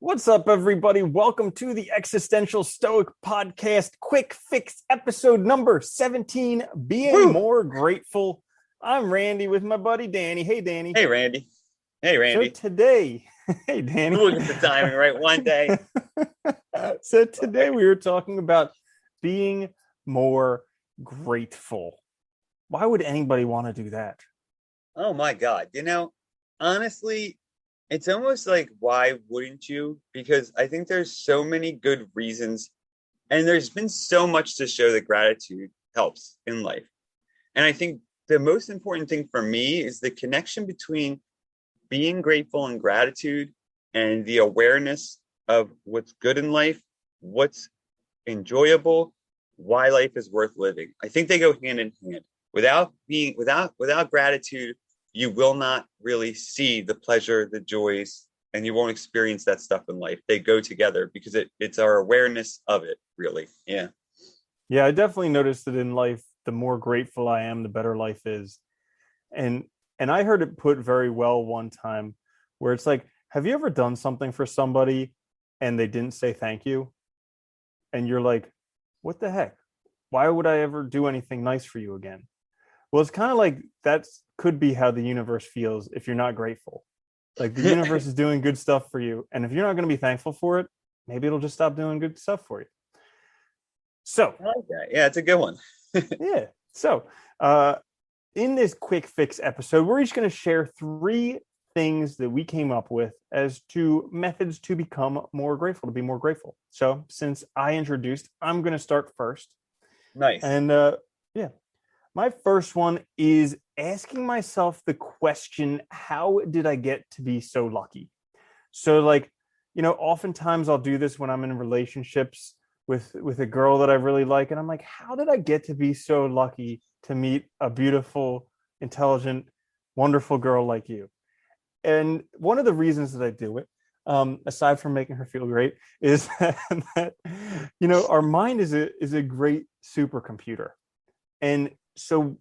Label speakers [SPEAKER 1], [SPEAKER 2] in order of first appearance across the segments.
[SPEAKER 1] What's up, everybody? Welcome to the Existential Stoic Podcast, Quick Fix, episode number 17, Being
[SPEAKER 2] Woo!
[SPEAKER 1] More Grateful. I'm Randy with my buddy Danny. Hey, Danny.
[SPEAKER 2] Hey, Randy. Hey,
[SPEAKER 1] So
[SPEAKER 2] Randy.
[SPEAKER 1] today, hey, Danny.
[SPEAKER 2] We'll get the timing right one day.
[SPEAKER 1] So today we were talking about being more grateful. Why would anybody want to do that?
[SPEAKER 2] Oh my God. Honestly, it's almost like, why wouldn't you? Because I think there's so many good reasons, and there's been so much to show that gratitude helps in life. And I think the most important thing for me is the connection between being grateful and gratitude and the awareness of what's good in life, what's enjoyable, why life is worth living. I think they go hand in hand. Without gratitude, you will not really see the pleasure, the joys, and you won't experience that stuff in life. They go together because it's our awareness of it, really. Yeah.
[SPEAKER 1] Yeah, I definitely noticed that in life, the more grateful I am, the better life is. And and I heard it put very well one time where it's like, have you ever done something for somebody and they didn't say thank you? And you're like, what the heck? Why would I ever do anything nice for you again? Well, it's kind of like that could be how the universe feels if you're not grateful. Like the universe is doing good stuff for you. And if you're not going to be thankful for it, maybe it'll just stop doing good stuff for you. So,
[SPEAKER 2] I like that. Yeah, it's a good one.
[SPEAKER 1] yeah. So, uh, in this quick fix episode, we're each going to share three things that we came up with as to methods to become more grateful, to be more grateful. So, since I introduced, I'm going to start first.
[SPEAKER 2] Nice.
[SPEAKER 1] And yeah, my first one is asking myself the question, how did I get to be so lucky? So, like, oftentimes I'll do this when I'm in relationships with a girl that I really like, and I'm like, how did I get to be so lucky to meet a beautiful, intelligent, wonderful girl like you? And one of the reasons that I do it, aside from making her feel great, is that our mind is a great supercomputer, and so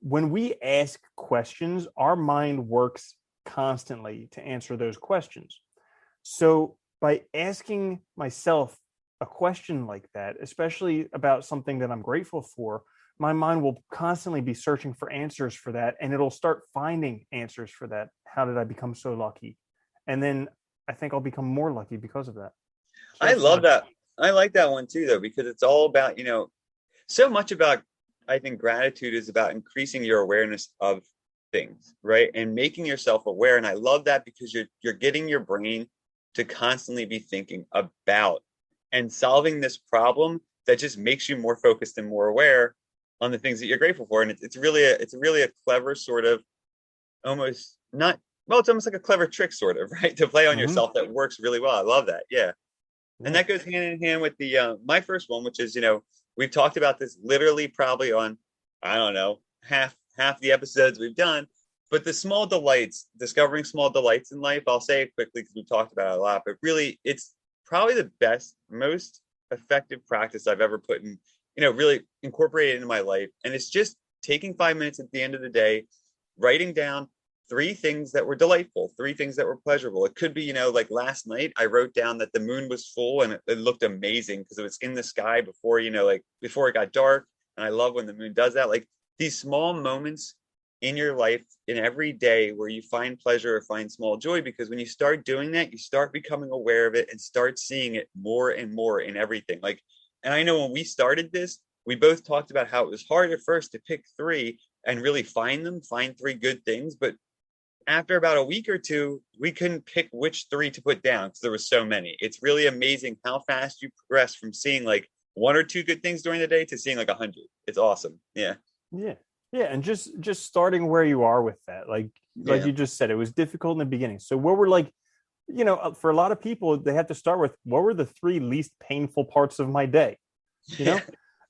[SPEAKER 1] when we ask questions, our mind works constantly to answer those questions. So by asking myself a question like that, especially about something that I'm grateful for, my mind will constantly be searching for answers for that, and it'll start finding answers for that. How did I become so lucky? And then I think I'll become more lucky because of that. So
[SPEAKER 2] I
[SPEAKER 1] that's
[SPEAKER 2] love
[SPEAKER 1] mine.
[SPEAKER 2] that. I like that one too, though, because it's all about, so much about, I think gratitude is about increasing your awareness of things, right? And making yourself aware. And I love that because you're getting your brain to constantly be thinking about and solving this problem that just makes you more focused and more aware on the things that you're grateful for. And it's really a clever sort of, almost not, well, it's almost like a clever trick sort of, right? To play on
[SPEAKER 1] Mm-hmm.
[SPEAKER 2] yourself that works really well. I love that. Yeah. And
[SPEAKER 1] Yeah.
[SPEAKER 2] that goes hand in hand with the my first one, which is, we've talked about this literally probably on, I don't know, half the episodes we've done. But the small delights, discovering small delights in life, I'll say it quickly because we've talked about it a lot, but really it's probably the best, most effective practice I've ever put in, really incorporated into my life. And it's just taking 5 minutes at the end of the day, writing down three things that were delightful, three things that were pleasurable. It could be, like last night, I wrote down that the moon was full and it looked amazing because it was in the sky before, like before it got dark. And I love when the moon does that. Like these small moments in your life in every day where you find pleasure or find small joy, because when you start doing that, you start becoming aware of it and start seeing it more and more in everything. Like, and I know when we started this, we both talked about how it was hard at first to pick three and really find three good things. But after about a week or two, we couldn't pick which three to put down because there was so many. It's really amazing how fast you progress from seeing like one or two good things during the day to seeing like 100. It's awesome. Yeah.
[SPEAKER 1] Yeah. Yeah. And just starting where you are with that, like
[SPEAKER 2] Yeah.
[SPEAKER 1] you just said, it was difficult in the beginning. So what were like, for a lot of people, they have to start with what were the three least painful parts of my day, you
[SPEAKER 2] Yeah.
[SPEAKER 1] know?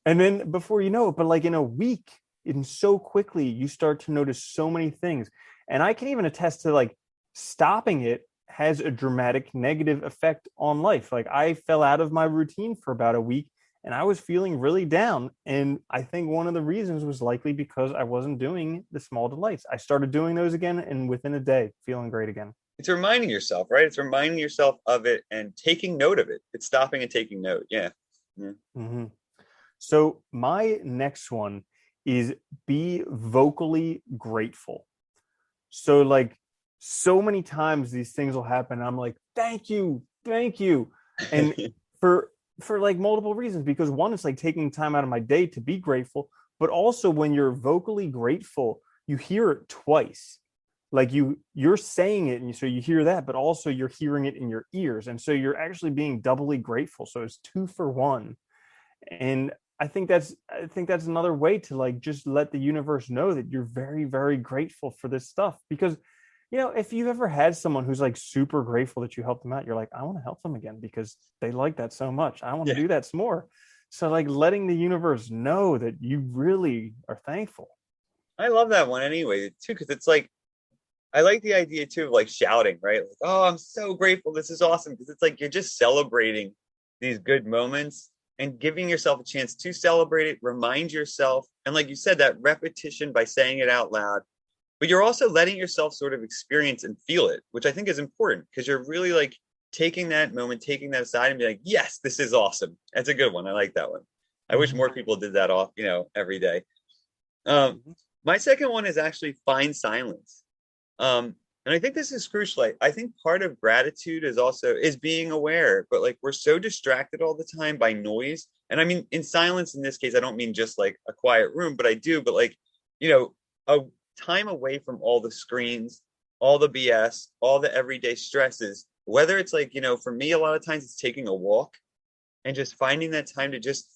[SPEAKER 1] And then before you know it, but like in a week, and so quickly you start to notice so many things. And I can even attest to like stopping it has a dramatic negative effect on life. Like I fell out of my routine for about a week and I was feeling really down. And I think one of the reasons was likely because I wasn't doing the small delights. I started doing those again, and within a day, feeling great again.
[SPEAKER 2] it's reminding yourself, right? It's reminding yourself of it and taking note of it. It's stopping and taking note. Yeah. Yeah.
[SPEAKER 1] Hmm. So my next one is be vocally grateful. So like so many times these things will happen. I'm like, thank you, thank you. And for like multiple reasons, because one, it's like taking time out of my day to be grateful, but also when you're vocally grateful, you hear it twice. Like you're saying it, and so you hear that, but also you're hearing it in your ears. And so you're actually being doubly grateful. So it's two for one. And I think that's another way to like just let the universe know that you're very, very grateful for this stuff. Because if you've ever had someone who's like super grateful that you helped them out, you're like, I want to help them again because they like that so much. I want to
[SPEAKER 2] Yeah.
[SPEAKER 1] do that some more. So like letting the universe know that you really are thankful.
[SPEAKER 2] I love that one anyway, too, because it's like, I like the idea too of like shouting, right? Like, oh, I'm so grateful. This is awesome. Because it's like you're just celebrating these good moments and giving yourself a chance to celebrate it, remind yourself. And like you said, that repetition by saying it out loud, but you're also letting yourself sort of experience and feel it, which I think is important because you're really like taking that moment, taking that aside and be like, yes, this is awesome. That's a good one. I like that one. I wish
[SPEAKER 1] Mhm.
[SPEAKER 2] more people did that off, every day. Um,
[SPEAKER 1] Mhm.
[SPEAKER 2] my second one is actually find silence. And I think this is crucial. I think part of gratitude is being aware, but like we're so distracted all the time by noise. And I mean, in silence in this case, I don't mean just like a quiet room, but I do, but like, you know, a time away from all the screens, all the BS, all the everyday stresses, whether it's like, for me, a lot of times it's taking a walk and just finding that time to just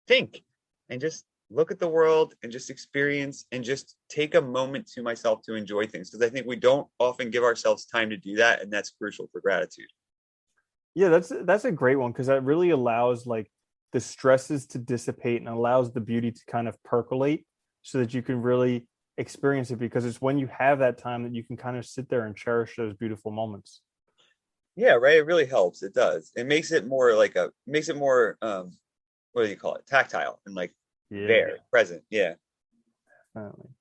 [SPEAKER 2] think and just look at the world and just experience and just take a moment to myself to enjoy things because I think we don't often give ourselves time to do that, and that's crucial for gratitude.
[SPEAKER 1] Yeah, that's a great one because that really allows like the stresses to dissipate and allows the beauty to kind of percolate so that you can really experience it because it's when you have that time that you can kind of sit there and cherish those beautiful moments.
[SPEAKER 2] Yeah, right. It really helps. It does. It makes it more like makes it more what do you call it? Tactile and like
[SPEAKER 1] Yeah,
[SPEAKER 2] there, present. Yeah.
[SPEAKER 1] definitely.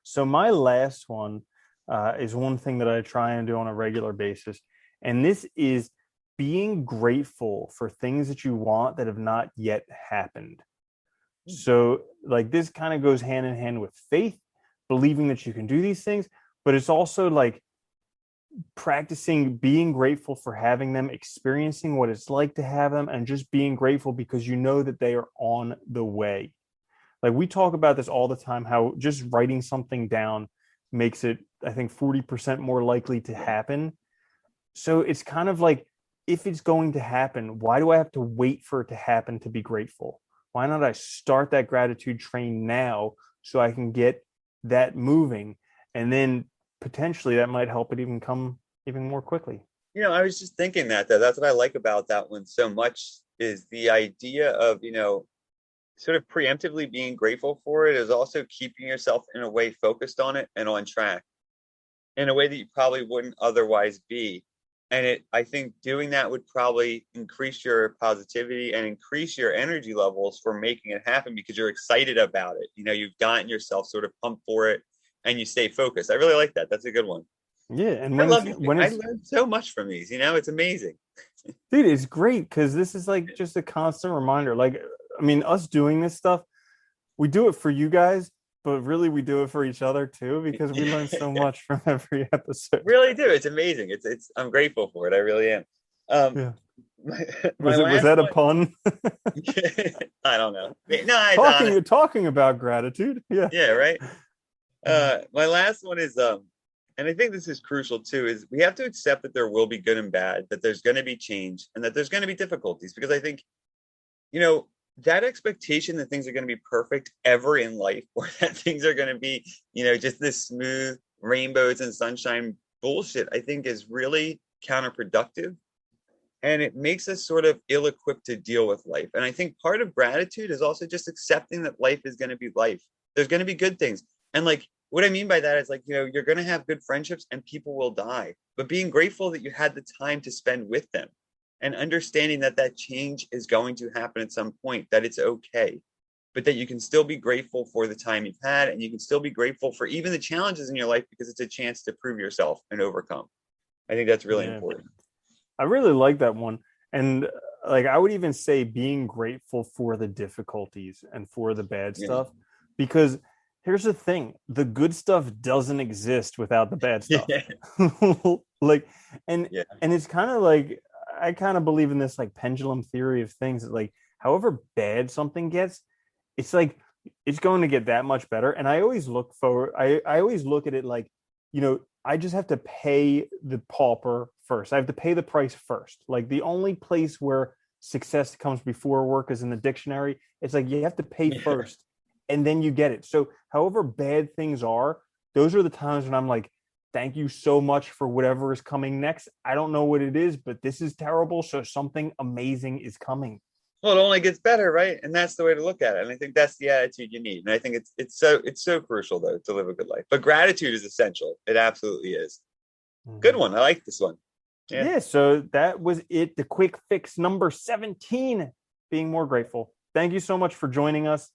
[SPEAKER 1] So my last one is one thing that I try and do on a regular basis, and this is being grateful for things that you want that have not yet happened. So, like, this kind of goes hand in hand with faith, believing that you can do these things, but it's also like practicing being grateful for having them, experiencing what it's like to have them, and just being grateful because you know that they are on the way. Like, we talk about this all the time, how just writing something down makes it, I think, 40% more likely to happen. So, it's kind of like, if it's going to happen, why do I have to wait for it to happen to be grateful? Why not I start that gratitude train now so I can get that moving? And then potentially that might help it even come even more quickly.
[SPEAKER 2] I was just thinking that though. That's what I like about that one so much is the idea of, sort of preemptively being grateful for it is also keeping yourself in a way focused on it and on track in a way that you probably wouldn't otherwise be. And I think doing that would probably increase your positivity and increase your energy levels for making it happen because you're excited about it. You've gotten yourself sort of pumped for it and you stay focused. I really like that. That's a good one.
[SPEAKER 1] Yeah, and
[SPEAKER 2] I love these things.
[SPEAKER 1] when
[SPEAKER 2] I
[SPEAKER 1] it's
[SPEAKER 2] learned so much from these. It's amazing.
[SPEAKER 1] dude, it's great because this is like just a constant reminder. Like, I mean, us doing this stuff, we do it for you guys, but really we do it for each other too because we learn so much from every episode.
[SPEAKER 2] Really do. It's amazing. It's I'm grateful for it. I really am. Um,
[SPEAKER 1] Yeah.
[SPEAKER 2] my, my
[SPEAKER 1] Was
[SPEAKER 2] last
[SPEAKER 1] that a
[SPEAKER 2] one.
[SPEAKER 1] pun?
[SPEAKER 2] I don't know. No, it's honest.
[SPEAKER 1] Talking about gratitude. Yeah.
[SPEAKER 2] Yeah, right. My last one is and I think this is crucial too, is we have to accept that there will be good and bad, that there's going to be change, and that there's going to be difficulties. Because I think, you know, that expectation that things are going to be perfect ever in life, or that things are going to be, just this smooth rainbows and sunshine bullshit, I think is really counterproductive. And it makes us sort of ill equipped to deal with life. And I think part of gratitude is also just accepting that life is going to be life. There's going to be good things. And like, what I mean by that is like, you're going to have good friendships and people will die, but being grateful that you had the time to spend with them and understanding that that change is going to happen at some point, that it's okay, but that you can still be grateful for the time you've had and you can still be grateful for even the challenges in your life because it's a chance to prove yourself and overcome. I think that's really
[SPEAKER 1] Yeah.
[SPEAKER 2] important.
[SPEAKER 1] I really like that one. And like I would even say being grateful for the difficulties and for the bad
[SPEAKER 2] Yeah.
[SPEAKER 1] stuff because here's the thing, the good stuff doesn't exist without the bad stuff.
[SPEAKER 2] Yeah.
[SPEAKER 1] Like and
[SPEAKER 2] Yeah.
[SPEAKER 1] and it's kind of like I kind of believe in this like pendulum theory of things that like however bad something gets, it's like it's going to get that much better. And I always look for I always look at it like, I just have to pay the pauper first. I have to pay the price first. Like the only place where success comes before work is in the dictionary. It's like you have to pay
[SPEAKER 2] Yeah.
[SPEAKER 1] first and then you get it. So however bad things are, those are the times when I'm like, thank you so much for whatever is coming next. I don't know what it is, but this is terrible. So something amazing is coming.
[SPEAKER 2] Well, it only gets better, right? And that's the way to look at it. And I think that's the attitude you need. And I think it's so crucial though to live a good life. But gratitude is essential. It absolutely is. Good
[SPEAKER 1] Mhm.
[SPEAKER 2] one. I like this one. Yeah.
[SPEAKER 1] Yeah, so that was it. The quick fix number 17, being more grateful. Thank you so much for joining us.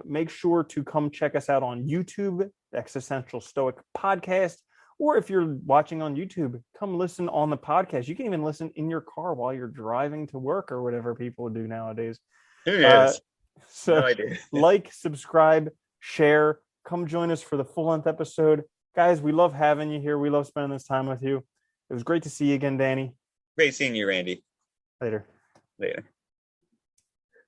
[SPEAKER 1] Make sure to come check us out on YouTube, the Existential Stoic Podcast. Or if you're watching on YouTube, come listen on the podcast. You can even listen in your car while you're driving to work or whatever people do nowadays.
[SPEAKER 2] Who
[SPEAKER 1] Uh,
[SPEAKER 2] knows? No
[SPEAKER 1] so,
[SPEAKER 2] idea.
[SPEAKER 1] like, subscribe, share, come join us for the full length episode. Guys, we love having you here. We love spending this time with you. It was great to see you again, Danny.
[SPEAKER 2] Great seeing you, Randy.
[SPEAKER 1] Later.
[SPEAKER 2] Later.